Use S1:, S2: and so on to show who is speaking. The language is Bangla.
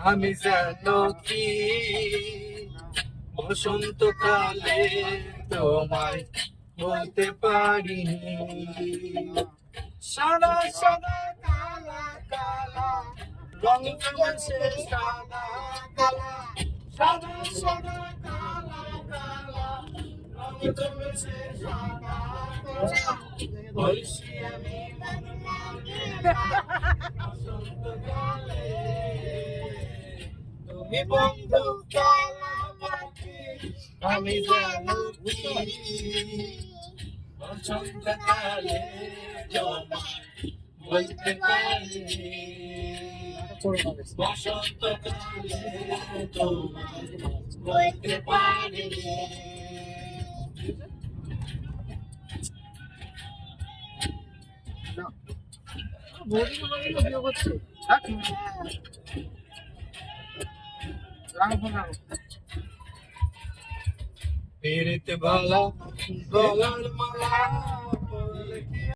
S1: আমি যেন কি বসন্তকালে তোমায় বলতে পারিনি। সাদা সাদা কালা কালা রং জমেছে সাদা কালা, সাদা সাদা কালা কালা রং জমেছে সাদা কালা। বলছি আমি বসন্তকালে তুমি বন্ধু কালামাটি, আমি জানো কি বসন্তকালে তোমায় বলতে পারিনি। বসন্তকালে তোমায় বলতে পারিনি। পীড়িত গলা গলার মালা